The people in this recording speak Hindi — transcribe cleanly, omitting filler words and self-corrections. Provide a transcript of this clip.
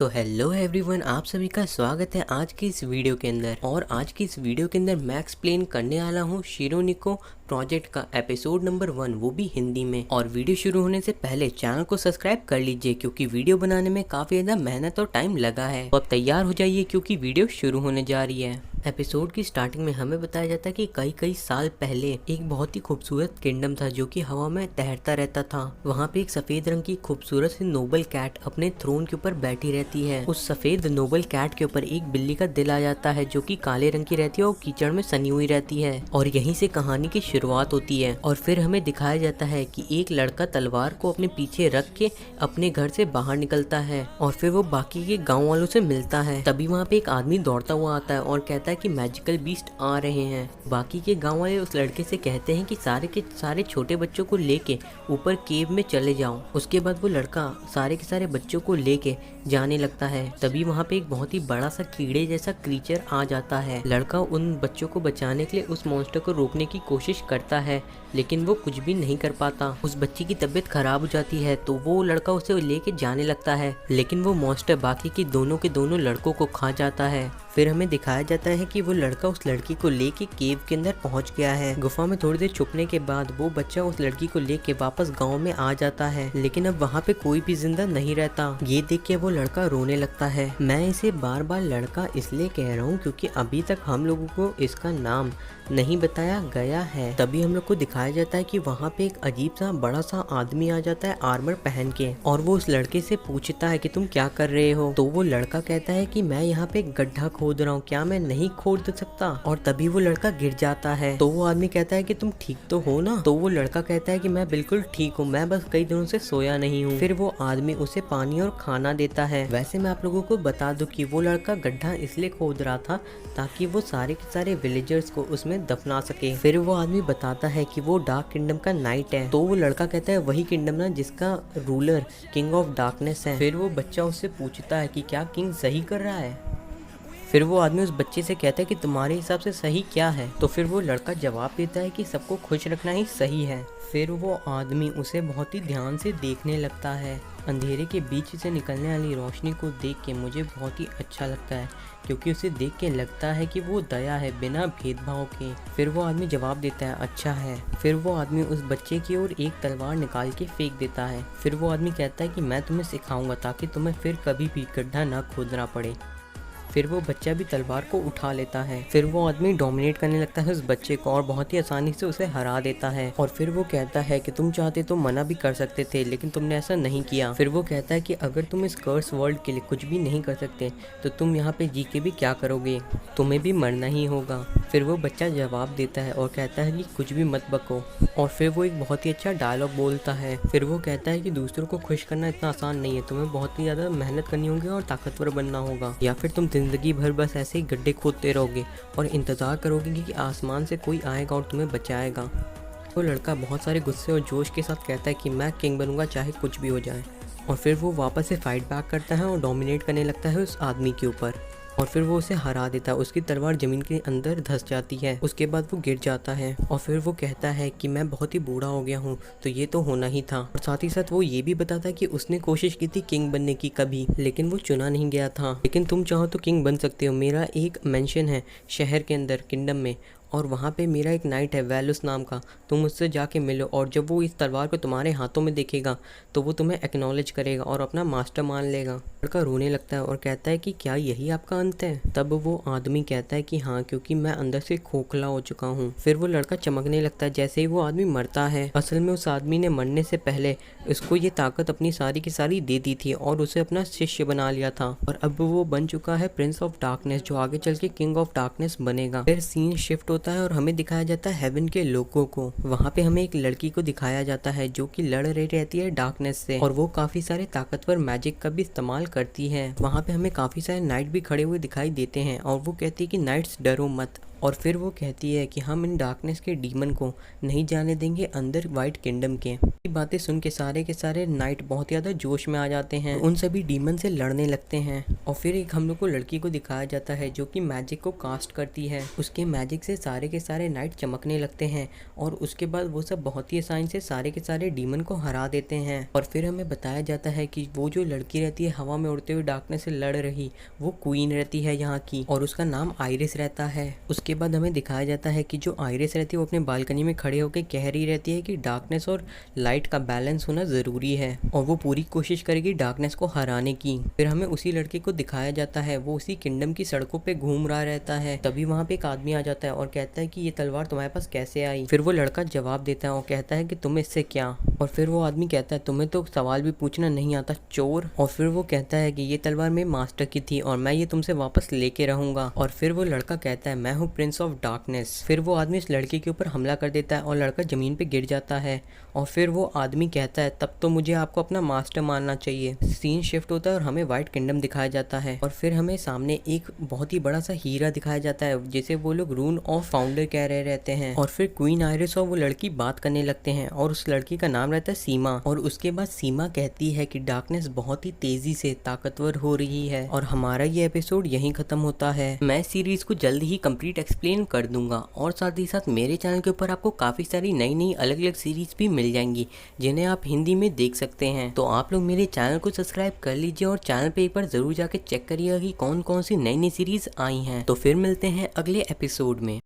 तो हेलो एवरीवन, आप सभी का स्वागत है आज की इस वीडियो के अंदर। और आज की इस वीडियो के अंदर मैं एक्सप्लेन करने वाला हूँ शिरोनिको प्रोजेक्ट का एपिसोड नंबर 1, वो भी हिंदी में। और वीडियो शुरू होने से पहले चैनल को सब्सक्राइब कर लीजिए क्योंकि वीडियो बनाने में काफी ज्यादा मेहनत और टाइम लगा है। तो अब तैयार हो जाइए क्योंकि वीडियो शुरू होने जा रही है। एपिसोड की स्टार्टिंग में हमें बताया जाता है कि कई साल पहले एक बहुत ही खूबसूरत किंगडम था जो कि हवा में तैरता रहता था। वहाँ पे एक सफेद रंग की खूबसूरत सी नोबल कैट अपने थ्रोन के ऊपर बैठी रहती है। उस सफेद नोबल कैट के ऊपर एक बिल्ली का दिल आ जाता है जो कि काले रंग की रहती है और कीचड़ में सनी हुई रहती है। और यहीं से कहानी की शुरुआत होती है। और फिर हमें दिखाया जाता है कि एक लड़का तलवार को अपने पीछे रख के अपने घर से बाहर निकलता है और फिर वो बाकी के गाँव वालों से मिलता है। तभी वहाँ पे एक आदमी दौड़ता हुआ आता है और कहता है कि मैजिकल बीस्ट आ रहे हैं। बाकी के गांव वाले उस लड़के से कहते हैं कि सारे के सारे छोटे बच्चों को लेके ऊपर केव में चले जाओ। उसके बाद वो लड़का सारे के सारे बच्चों को लेके जाने लगता है। तभी वहाँ पे एक बहुत ही बड़ा सा कीड़े जैसा क्रीचर आ जाता है। लड़का उन बच्चों को बचाने के लिए उस मॉन्स्टर को रोकने की कोशिश करता है लेकिन वो कुछ भी नहीं कर पाता। उस बच्ची की तबीयत खराब हो जाती है तो वो लड़का उसे लेके जाने लगता है लेकिन वो मॉन्स्टर बाकी के दोनों लड़कों को खा जाता है। फिर हमें दिखाया जाता है कि वो लड़का उस लड़की को लेके केव के अंदर पहुंच गया है। गुफा में थोड़ी देर छुपने के बाद वो बच्चा उस लड़की को लेके वापस गांव में आ जाता है लेकिन अब वहाँ पे कोई भी जिंदा नहीं रहता। ये देख के वो लड़का रोने लगता है। मैं इसे बार बार लड़का इसलिए कह रहा हूँ क्योंकि अभी तक हम लोगों को इसका नाम नहीं बताया गया है। तभी हम लोग को दिखाया जाता है कि वहाँ पे एक अजीब सा बड़ा सा आदमी आ जाता है आर्मर पहन के और वो उस लड़के से पूछता है कि तुम क्या कर रहे हो। तो वो लड़का कहता है कि मैं यहाँ पे गड्ढा खोद रहा हूँ, क्या मैं नहीं खोद सकता। और तभी वो लड़का गिर जाता है। तो वो आदमी कहता है कि तुम ठीक तो हो ना। तो वो लड़का कहता है कि मैं बिल्कुल ठीक हूँ, मैं बस कई दिनों से सोया नहीं हूँ। फिर वो आदमी उसे पानी और खाना देता है। वैसे मैं आप लोगों को बता दूं कि वो लड़का गड्ढा इसलिए खोद रहा था ताकि वो सारे के सारे विलेजर्स को उसमें दफना सके। फिर वो आदमी बताता है कि वो डार्क किंगडम का नाइट है। तो वो लड़का कहता है वही किंगडम ना जिसका रूलर किंग ऑफ डार्कनेस है। फिर वो बच्चा उससे पूछता है कि क्या किंग सही कर रहा है। फिर वो आदमी उस बच्चे से कहता है कि तुम्हारे हिसाब से सही क्या है। तो फिर वो लड़का जवाब देता है कि सबको खुश रखना ही सही है। फिर वो आदमी उसे बहुत ही ध्यान से देखने लगता है। अंधेरे के बीच से निकलने वाली रोशनी को देख के मुझे बहुत ही अच्छा लगता है क्योंकि उसे देख के लगता है कि वो दया है बिना भेदभाव के। फिर वो आदमी जवाब देता है अच्छा है। फिर वो आदमी उस बच्चे की ओर एक तलवार निकाल के फेंक देता है। फिर वो आदमी कहता है कि मैं तुम्हें सिखाऊंगा ताकि तुम्हें फिर कभी भी गड्ढा ना खोदना पड़े। फिर वो बच्चा भी तलवार को उठा लेता है। फिर वो आदमी डोमिनेट करने लगता है उस बच्चे को और बहुत ही आसानी से उसे हरा देता है। और फिर वो कहता है कि तुम चाहते तो मना भी कर सकते थे लेकिन तुमने ऐसा नहीं किया। फिर वो कहता है कि अगर तुम इस कर्स वर्ल्ड के लिए कुछ भी नहीं कर सकते तो तुम यहाँ पे जी के भी क्या करोगे, तुम्हें भी मरना ही होगा। फिर वो बच्चा जवाब देता है और कहता है कि कुछ भी मत बको। और फिर वो एक बहुत ही अच्छा डायलॉग बोलता है। फिर वो कहता है कि दूसरों को खुश करना इतना आसान नहीं है, तुम्हें बहुत ही ज़्यादा मेहनत करनी होगी और ताकतवर बनना होगा, या फिर तुम जिंदगी भर बस ऐसे ही गड्ढे खोदते रहोगे और इंतजार करोगे कि आसमान से कोई आएगा और तुम्हें बचाएगा। वो लड़का बहुत सारे गुस्से और जोश के साथ कहता है कि मैं किंग बनूंगा चाहे कुछ भी हो जाए। और फिर वो वापस से फाइट बैक करता है और डोमिनेट करने लगता है उस आदमी के ऊपर। और फिर वो उसे हरा देता है। उसकी तलवार जमीन के अंदर धंस जाती है। उसके बाद वो गिर जाता है और फिर वो कहता है कि मैं बहुत ही बूढ़ा हो गया हूँ तो ये तो होना ही था। और साथ ही साथ वो ये भी बताता है कि उसने कोशिश की थी किंग बनने की कभी, लेकिन वो चुना नहीं गया था। लेकिन तुम चाहो तो किंग बन सकते हो। मेरा एक मेंशन है शहर के अंदर किंगडम में और वहाँ पे मेरा एक नाइट है वेलुस नाम का, तुम उससे जाके मिलो और जब वो इस तलवार को तुम्हारे हाथों में देखेगा तो वो तुम्हें एक्नॉलेज करेगा और अपना मास्टर मान लेगा। लड़का रोने लगता है और कहता है कि क्या यही आपका अंत है। तब वो आदमी कहता है कि हाँ, क्योंकि मैं अंदर से खोखला हो चुका हूँ। फिर वो लड़का चमकने लगता है जैसे ही वो आदमी मरता है। असल में उस आदमी ने मरने से पहले उसको ये ताकत अपनी सारी की सारी दे दी थी और उसे अपना शिष्य बना लिया था और अब वो बन चुका है प्रिंस ऑफ डार्कनेस जो आगे चल के किंग ऑफ डार्कनेस बनेगा। फिर सीन शिफ्ट होता है और हमें दिखाया जाता है हेवन के लोगों को। वहाँ पे हमें एक लड़की को दिखाया जाता है जो कि लड़ रही रहती है डार्कनेस से और वो काफी सारे ताकतवर मैजिक का भी इस्तेमाल करती है। वहाँ पे हमें काफी सारे नाइट भी खड़े हुए दिखाई देते हैं और वो कहती है कि नाइट्स डरो मत। और फिर वो कहती है कि हम इन डार्कनेस के डीमन को नहीं जाने देंगे अंदर व्हाइट किंगडम के। ये बातें सुन के सारे नाइट बहुत ज़्यादा जोश में आ जाते हैं, उन सभी डीमन से लड़ने लगते हैं। और फिर एक हम लोग को लड़की को दिखाया जाता है जो कि मैजिक को कास्ट करती है। उसके मैजिक से सारे के सारे नाइट चमकने लगते हैं और उसके बाद वो सब बहुत ही आसानी से सारे के सारे डीमन को हरा देते हैं। और फिर हमें बताया जाता है कि वो जो लड़की रहती है हवा में उड़ते हुए डार्कनेस से लड़ रही, वो क्वीन रहती है यहाँ की और उसका नाम आइरिस रहता है। उसके बाद हमें दिखाया जाता है कि जो आइरिस रहती है वो अपने बालकनी में खड़े होकर कह रही रहती है कि डार्कनेस और लाइट का बैलेंस होना ज़रूरी है और वो पूरी कोशिश करेगी डार्कनेस को हराने की। फिर हमें उसी लड़के को दिखाया जाता है, वो उसी किंगडम की सड़कों पे घूम रहा रहता है। तभी वहाँ पे एक आदमी आ जाता है और कहता है कि ये तलवार तुम्हारे पास कैसे आई। फिर वो लड़का जवाब देता है और कहता है कि तुम्हें इससे क्या। और फिर वो आदमी कहता है तुम्हें तो सवाल भी पूछना नहीं आता चोर। और फिर वो कहता है कि ये तलवार मेरे मास्टर की थी और मैं ये तुमसे वापस लेके रहूंगा। और फिर वो लड़का कहता है मैं हूँ प्रिंस ऑफ डार्कनेस। फिर वो आदमी इस लड़के के ऊपर हमला कर देता है और लड़का जमीन पे गिर जाता है। और फिर वो आदमी कहता है तब तो मुझे आपको अपना मास्टर मानना चाहिए। सीन शिफ्ट होता है और हमें व्हाइट किंगडम दिखाया जाता है और फिर हमें सामने एक बहुत ही बड़ा सा हीरा दिखाया जाता है जिसे वो लोग रून ऑफ फाउंडर कह रहे रहते हैं। और फिर क्वीन आइरिस और वो लड़की बात करने लगते हैं और उस लड़की का नाम रहता है सीमा। और उसके बाद सीमा कहती है कि डार्कनेस बहुत ही तेजी से ताकतवर हो रही है। और हमारा ये एपिसोड यहीं खत्म होता है। मैं सीरीज को जल्द ही कंप्लीट एक्सप्लेन कर दूंगा और साथ ही साथ मेरे चैनल के ऊपर आपको काफी सारी नई नई अलग अलग सीरीज भी मिल जाएंगी जिन्हें आप हिंदी में देख सकते हैं। तो आप लोग मेरे चैनल को सब्सक्राइब कर लीजिए और चैनल पे एक बार जरूर जाके चेक करिएगा कि कौन कौन सी नई नई सीरीज आई हैं। तो फिर मिलते हैं अगले एपिसोड में।